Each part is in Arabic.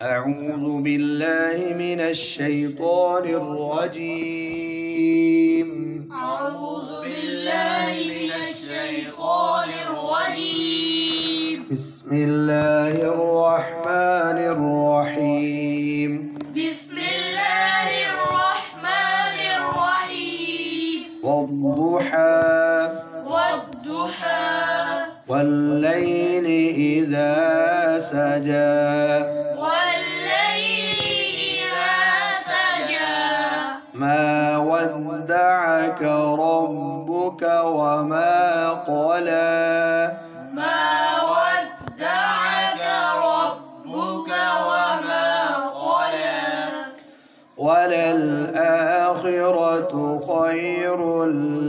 أعوذ بالله من الشيطان الرجيم. أعوذ بالله من الشيطان الرجيم. بسم الله الرحمن الرحيم. بسم الله الرحمن الرحيم. والضحى والضحى والليل إذا سجى والليل إذا سجى ما ودعك ربك وما قلى ما ودعك ربك وما قلى وللآخرة خير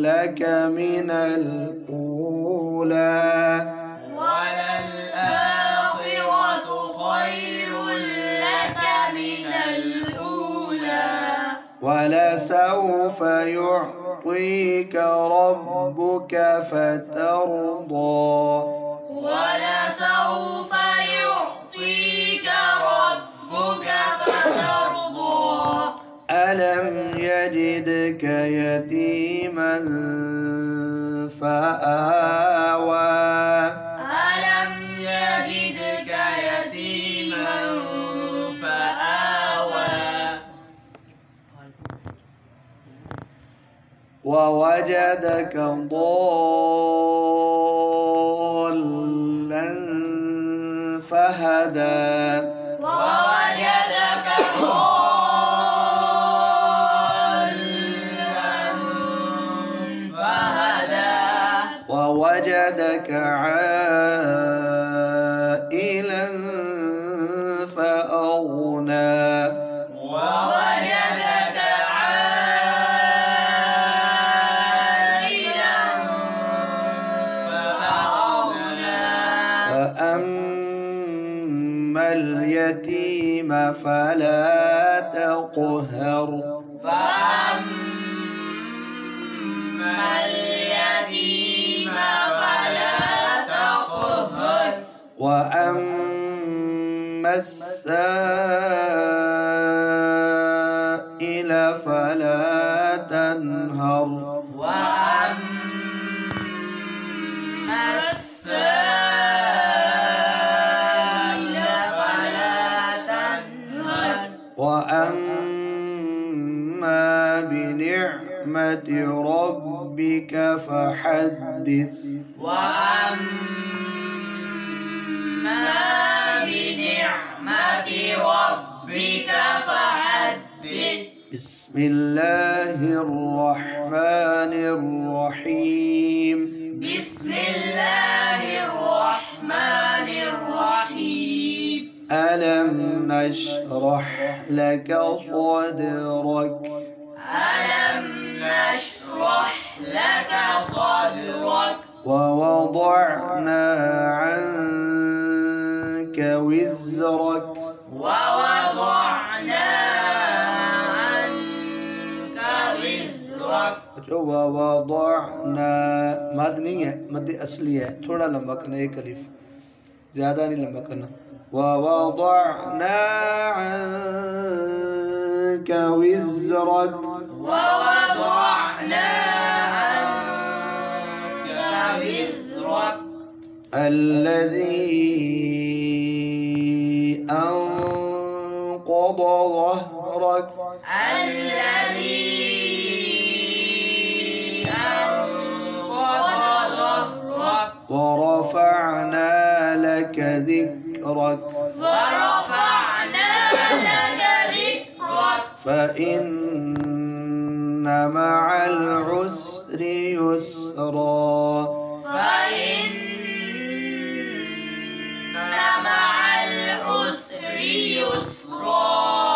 لك من الأولى وللآخرة خير لك من الأولى ولسوف يعطيك ربك فترضى ولسوف يعطيك ربك فترضى ألم يجدك يتيما فآوى ألم يجدك يتيما فآوى ووجدك ضالا فهدى ووجدك ضالا فهدى ووجدك عائلا فأغنى ووجدك عائلا فأغنى فأما اليتيم فلا تقهر فأما اليتيم فلا تقهر وأما السائل فلا تنهر وأما السائل فلا تنهر وأما بنعمة ربك فحدث وأما بنعمة ربك فحدث بسم الله الرحمن الرحيم. بسم الله الرحمن الرحيم. ألم نشرح لك صدرك ألم نشرح لك صدرك ووضعنا عنك وزرك ووضعنا عنك وزرك ووضعنا مد نہیں ہے، مد اصلی ہے، تھوڑا لمبا کرنا، ایک الف زیادہ نہیں لمبا کرنا. ووضعنا عنك وزرك ووضعنا عنك وزرك الذي أنقض ظهرك الذي أنقض ظهرك ورفعنا لك ذكرك ورفعنا لك ذكرك فإن مع العسر يسرا فإن مع العسر يسرا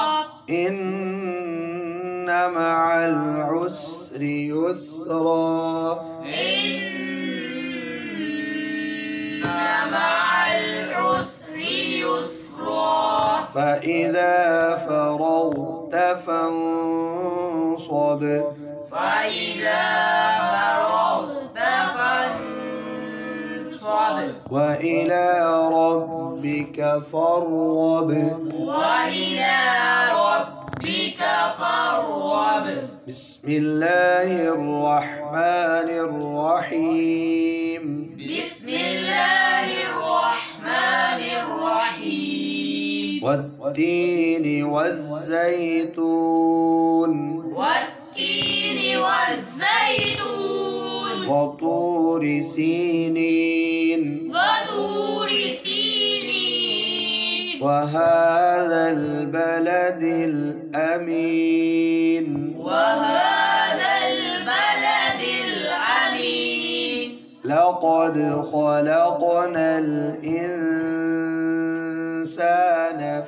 إن مع العسر يسرا إن مع العسر يسرا فإذا فرغت فانصب فإذا فرغت فانصب وإلى ربك فارغب وإلى ربك فارغب. بسم الله الرحمن الرحيم. بسم الله الرحمن الرحيم. والتين والزيتون. والتين والزيتون. وطور سينين. وطور سينين. وهذا البلد الأمين. وهذا البلد الأمين. لقد خلقنا الإنسان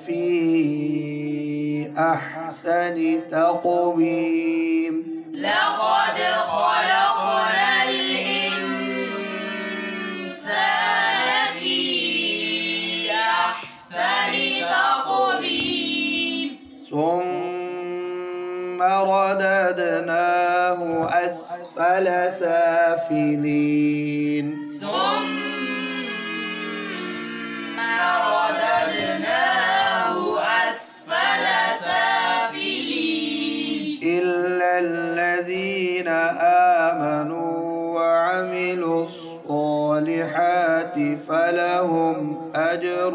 في أحسن تقويم. لقد خلقنا الإنسان في أحسن تقويم. ثم رددناه أسفل سافلين. ثم رددناه أسفل سافلين. إلا الذين آمنوا وعملوا الصالحات فلهم أجر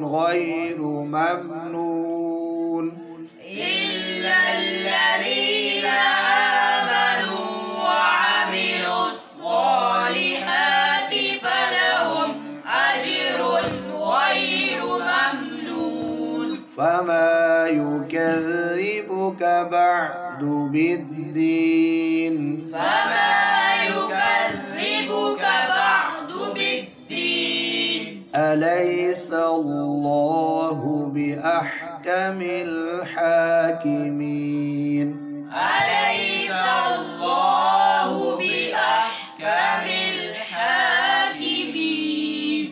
غير ممنون. إلا الذين آمنوا وعملوا الصالحات فلهم أجر غير ممنون. فما يكذبك بعد بالدين. فما يكذبك بعد بالدين. أليس الله بأحكم الحاكمين. أليس الله بأحكم الحاكمين.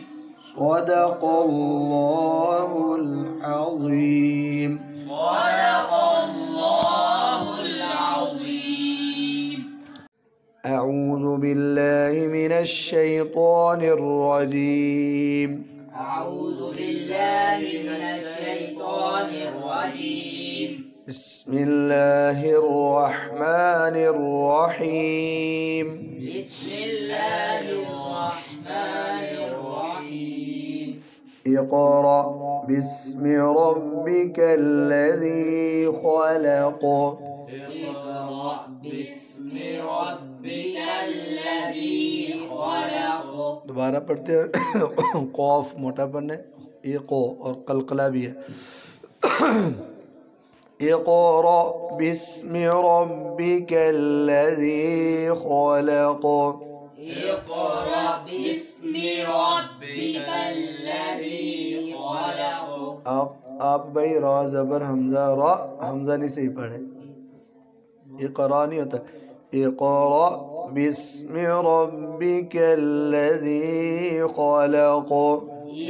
صدق الله العظيم. صدق الله العظيم. أعوذ بالله من الشيطان الرجيم. أعوذ بالله من الشيطان الرجيم. بسم الله الرحمن الرحيم. بسم الله الرحمن الرحيم. اقرأ باسم ربك الذي خلق. اقرأ باسم ربك الذي خلق. दोबारा पढ़ते हैं। कौफ मोटा पढ़ने इको और कलकला भी है। اقرأ باسم ربك الذي خلق. اقرأ باسم ربك الذي خلق. आप भाई रा ज़बर हमज़ा रा हमज़ा नहीं सही पढ़े। इक़रा नहीं होता। इक़रा बिस्मि रब्बिकल्लज़ी ख़लक़।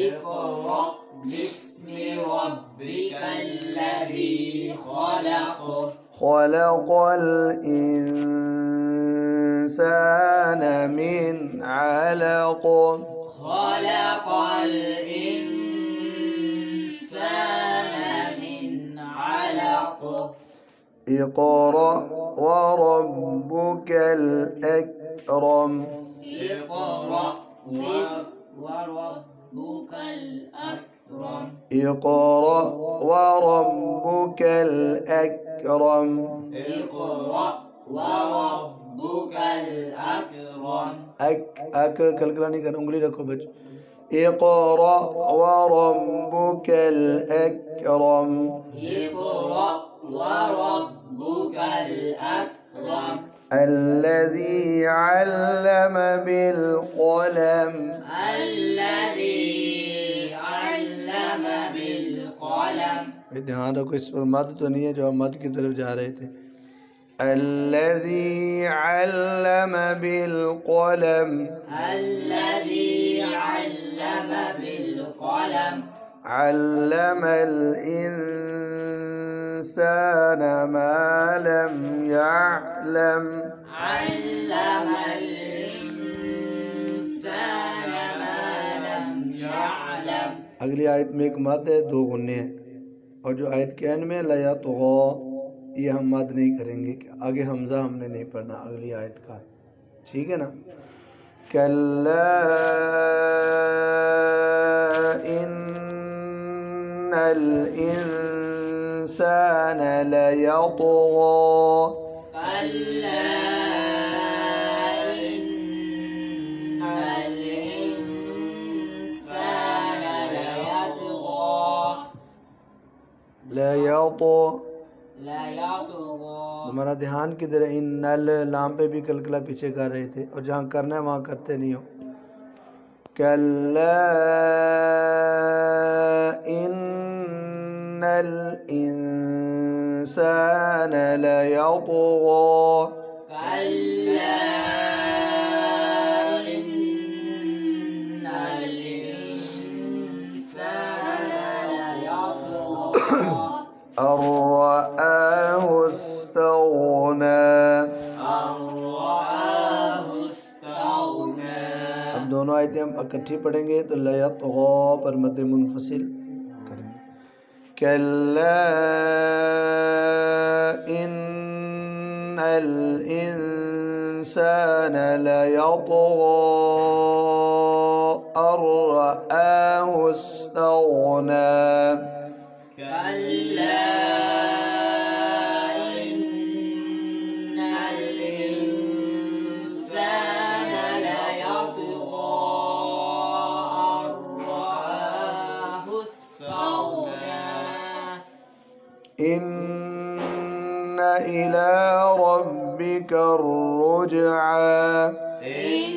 اقرأ باسم ربك الذي خلق. خلق الإنسان من علق. خلق الإنسان من علق. اقرأ وربك الأكرم. اقرأ وربك الأكرم. اقرأ وربك الأكرم. اقرأ وربك الأكرم. अक कलकला नहीं करना, उंगली रखो बच। इक़रा वरब्बुकल अकरम। اقرأ وربك الأكرم. الذي علم بالقلم। الذي علم بالقلم. ध्यान रखो इस पर मद तो नहीं है जो आप मद की तरफ जा रहे थे। الذي علم بالقلم. الذي علم بالقلم. علم الإنسان ما لم يعلم. علم الإنسان ما لم يعلم. अगली आयत में एक मद है, दो गुन्ने हैं। और जो आयत के एंड में लया तो ये हम मद नहीं करेंगे, आगे हमज़ा हमने नहीं पढ़ना अगली आयत का, ठीक है ना। कल्ला इन्नल इंसान लयतग़ा, कल्ला इन्नल इंसान लयतग़ा। हमारा ध्यान किधर है, इन नल लाम पे भी कलकला पीछे कर रहे थे और जहाँ करना है वहाँ करते नहीं हो। कल्ला इन्नल इंसान लयतग़ा, कल्ला इन्नल इंसान लयतग़ा, अर्रआहु इस्तग़ना, अब दोनों आयतें हम इकट्ठी पढ़ेंगे तो लयतग़ा पर मद मुनफसिल करेंगे। कल्ला इन्नल इंसान लयतग़ा अर्रआहु इस्तग़ना, कल्ला इन्नल इंसान लयतग़ा अर्रआहु इस्तग़ना, इन्न इला रब्बिका रुजआ, إن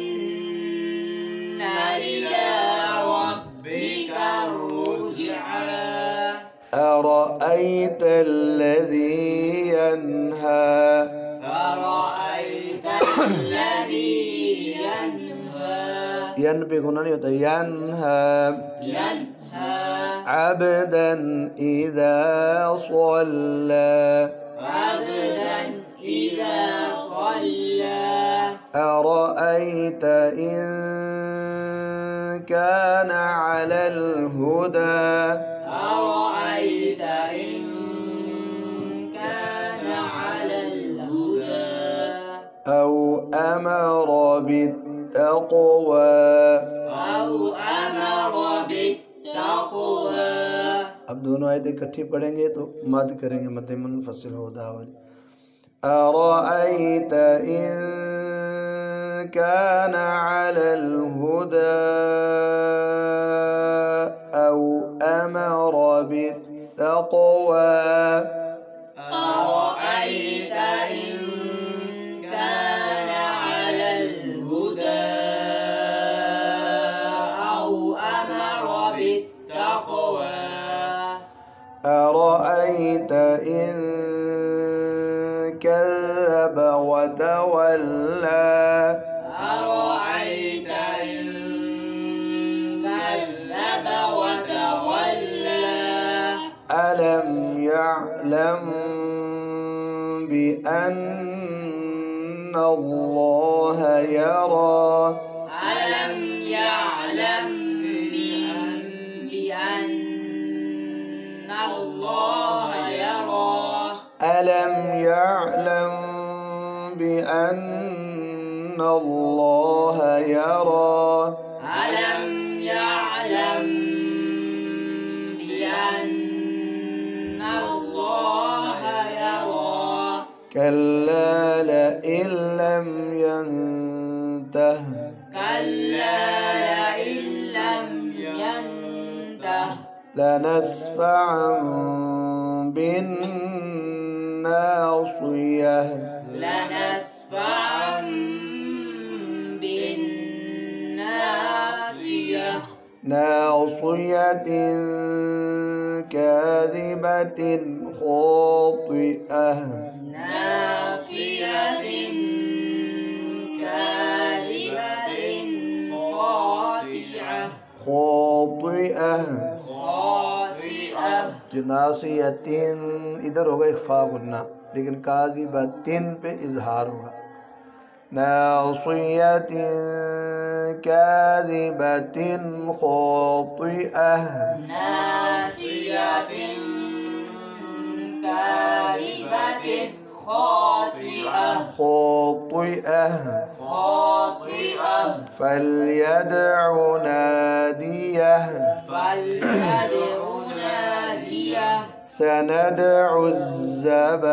إلى ربك الرجعى، أرأيت الذي ينهى، أرأيت الذي ينهى، ين पे गुना नहीं होता, ينهى ينهى عبدا إذا صلى، عبدا إذا صلى، أرأيت إن كان على الهدى، أرأيت إن كان على الهدى، أو أمر بالتقوى، أو أمر بالتقوى। अब दोनों आयतें इकट्ठी पढ़ेंगे तो मद करेंगे, मद मुनफसिल हो दावरी। أرأيت إن كان على الهدى أو أمر بالتقوى، أرأيت إن كان على الهدى أو أمر بالتقوى، أرأيت إن كذب وتولى، أرأيت إن كذب وتولى، ألم يعلم بأن الله يرى، ألم يعلم بأن الله يرى، ألم يعلم بأن الله يرى، ألم يعلم بأن الله يرى، كلا لئن لم ينته، كلا لئن لم ينته، لنسفعا بالناصية، لنسفعا بالناصية، ناصية كاذبة خاطئة، ناصية كاذبة خاطئة، خاطئة خاطئة، जो नासियतिन इधर होगा इख्फा गुन्ना, लेकिन काज़िबतिन पे इजहार होगा। नासियतिन काज़िबतिन खातिअह, नासियतिन خاطئة فليدع ناديه سندع الزبانية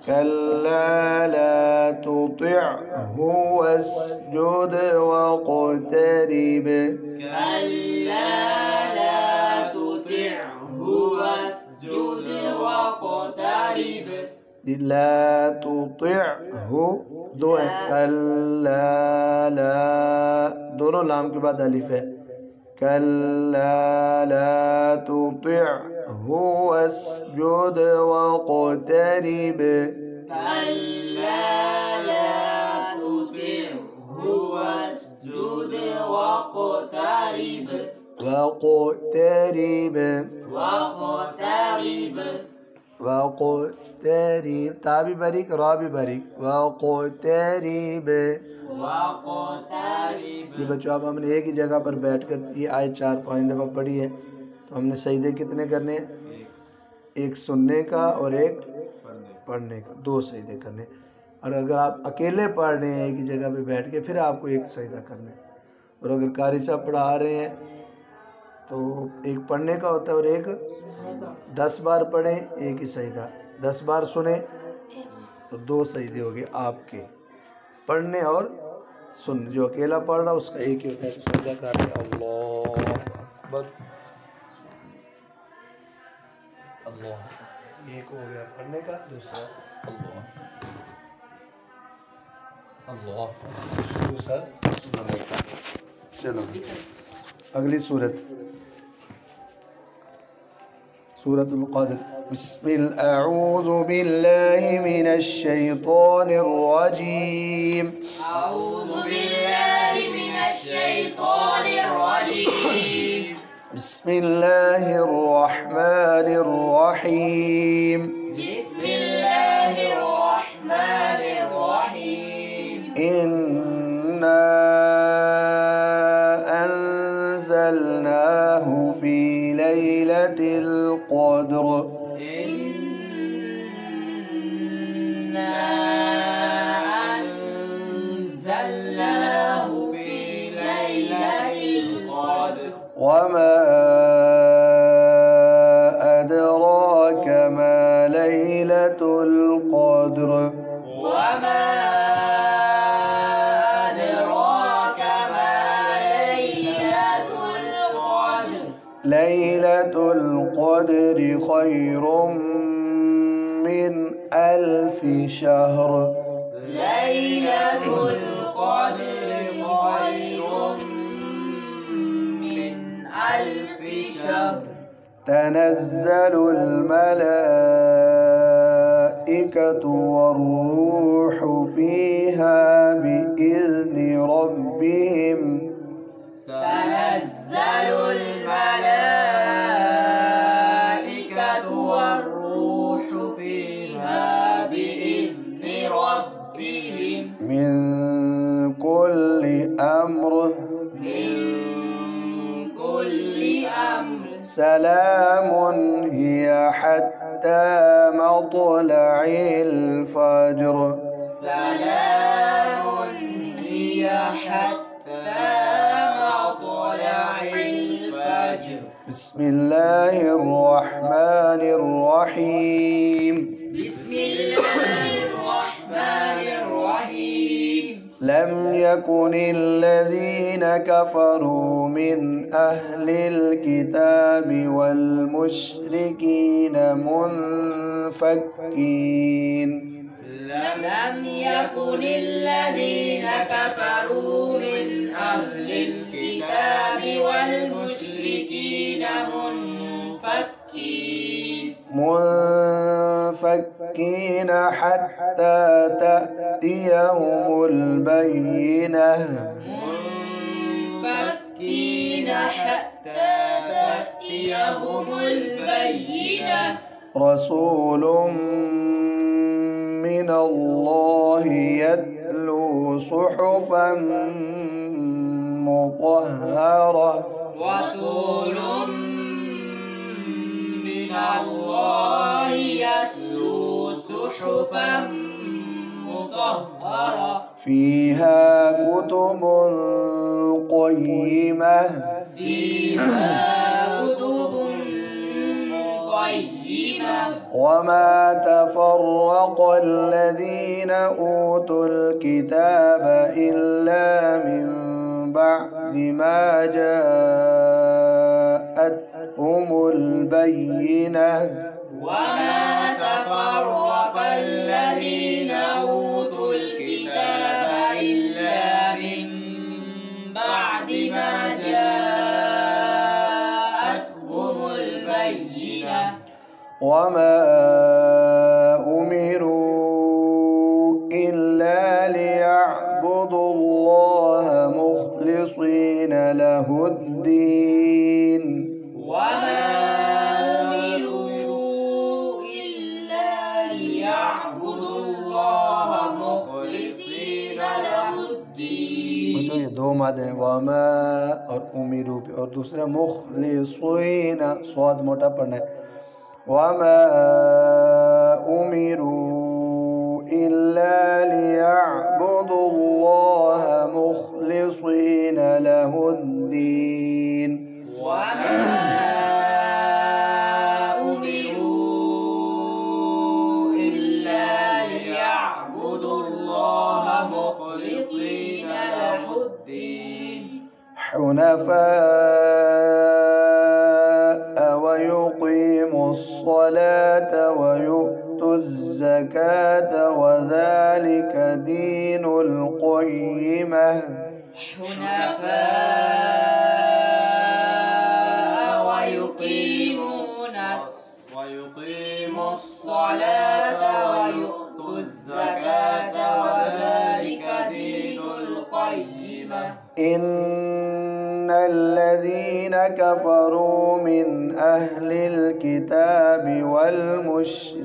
كلا لا تطعه واسجد واقترب لا تطعه دو ہے کلا لا دونوں لام کے بعد الف ہے کلا لا تطعه واسجد واقترب واقترب تا بھی باریک را بھی باریک واقترب یہ بچوں اب ہم نے ایک ہی جگہ پر بیٹھ کر یہ آیت 4-5 دفعہ پڑھی ہے تو ہم نے سجدے کتنے کرنے ہیں ایک سننے کا اور ایک پڑھنے کا 2 سجدے کرنے اور اگر آپ اکیلے پڑھ رہے ہیں ایک ہی جگہ پہ بیٹھ کے پھر آپ کو ایک سجدہ کرنا ہے اور اگر قاری صاحب پڑھا رہے ہیں تو ایک پڑھنے کا ہوتا ہے اور ایک 10 بار پڑھیں ایک ہی سجدہ 10 بار سنیں تو 2 سجدے ہو گئے آپ کے پڑھنے اور سن جو اکیلا پڑھ رہا اس کا ایک ہی ہوتا ہے تو سجدہ کریں اللہ اکبر اللہ ایک ہو گیا پڑھنے کا دوسرا اللہ اللہ دوسرا سننے کا چلو اگلی سورت سورۃ القدر اعوذ باللہ من الشیطان الرجیم بسم اللہ الرحمن الرحیم إنا أنزلناه في ليلة القدر وما أدراك ما ليلة القدر ليلة القدر خير من 1000 شهر ليلة القدر خير من 1000 شهر تنزل الملائكة والروح فيها بإذن ربهم تنزل الملائكة والروح فيها بإذن ربهم من كل أمر سلام هي حتى مطلع الفجر سلام هي حتى مطلع الفجر بسم الله الرحمن الرحيم بسم الله الرحمن الرحيم لم يكن الذين كفروا من أهل الكتاب والمشركين منفكين لم يكن الذين كفروا من أهل الكتاب والمشركين منفكين حتى تأتيهم البينة رسول من الله يتلو صحفا مطهرة رسول من الله يتلو صحفا مطهرة فيها كتب قيمة وما تفرق الذين أوتوا الكتاب إلا من بعد ما جاءتهم البينة وما تفرق الذين أوتوا الكتاب إلا من بعد ما جاءتهم البينة وما أمروا إلا ليعبدوا الله مخلصين له الدين وما أمروا إلا ليعبدوا الله مخلصين له الدين. بچوں یہ دو مادے ہیں وما اور امیرو پہ اور دوسرا مخلصین صاد موٹا پڑھنا ہے وما أمروا إلا ليعبدوا الله مخلصين له الدين وما أمروا إلا ليعبدوا الله مخلصين له الدين حنفاء ويقيموا الصلاة ويؤتوا الزكاة وذلك دين القيمة حنفاء ويقيموا الصلاة ويؤتوا الزكاة وذلك دين القيمة. إن الذين كفروا من أهل الكتاب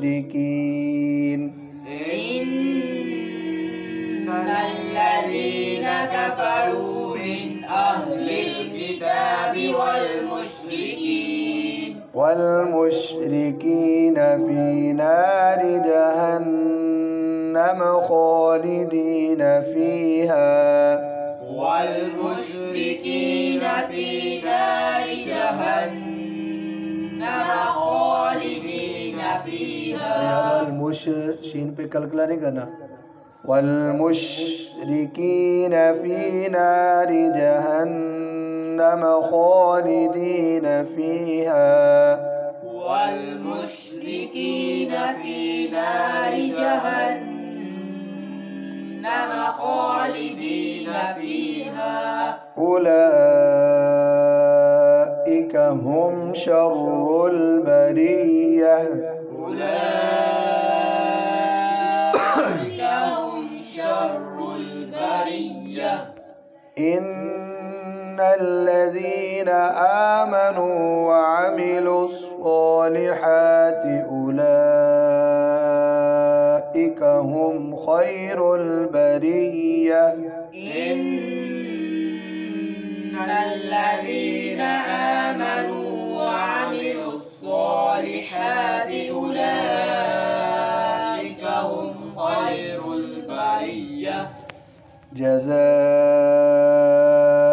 والمشركين إن الذين كفروا من أهل الكتاب والمشركين في نار جهنم خالدين فيها والمشركين في نار جهنم خالدين فيها. المش شين پہ کلکلا نہیں کرنا والمشركين في نار جهنم خالدين فيها والمشركين في نار جهنم خالدين فيها. أولئك هم شر البرية أولئك هم شر البرية. إن الذين آمنوا وعملوا الصالحات أولئك هم خير البرية. إن الذين آمنوا وعملوا الصالحات أولئك هم خير البرية.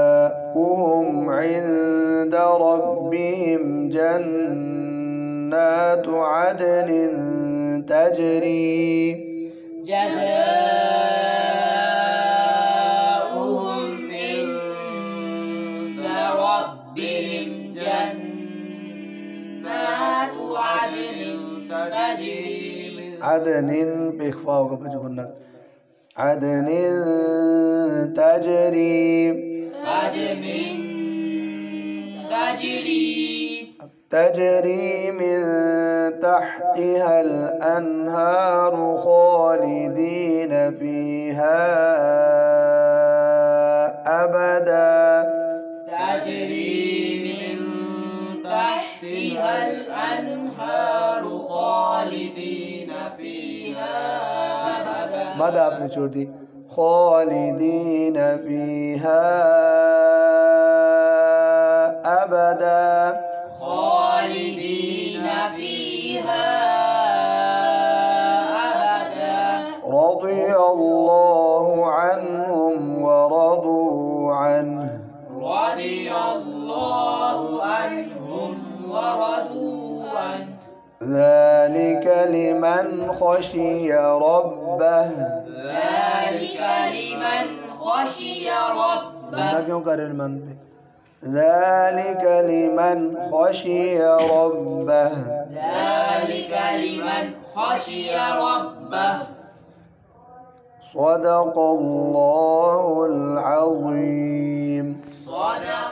جزاؤهم عند ربهم جنات عدن تجري جزاؤهم عند ربهم جنات عدن تجري عدن بإخفاء وقبل عدن تجري تجري من تحتها الأنهار خالدين فيها أبدا. تجري من تحتها الأنهار خالدين فيها أبدا. ماذا आपने छोड़ दी خالدين فيها أبدا. خالدين ورضوا عنه رضي الله عنهم ورضوا عنه ذلك لمن خشي ربه ذلك لمن خشي ربه क्यों कर रहे मन पे ذلك لمن خشي ربه ذلك لمن خشي ربه صدق الله العظيم صدق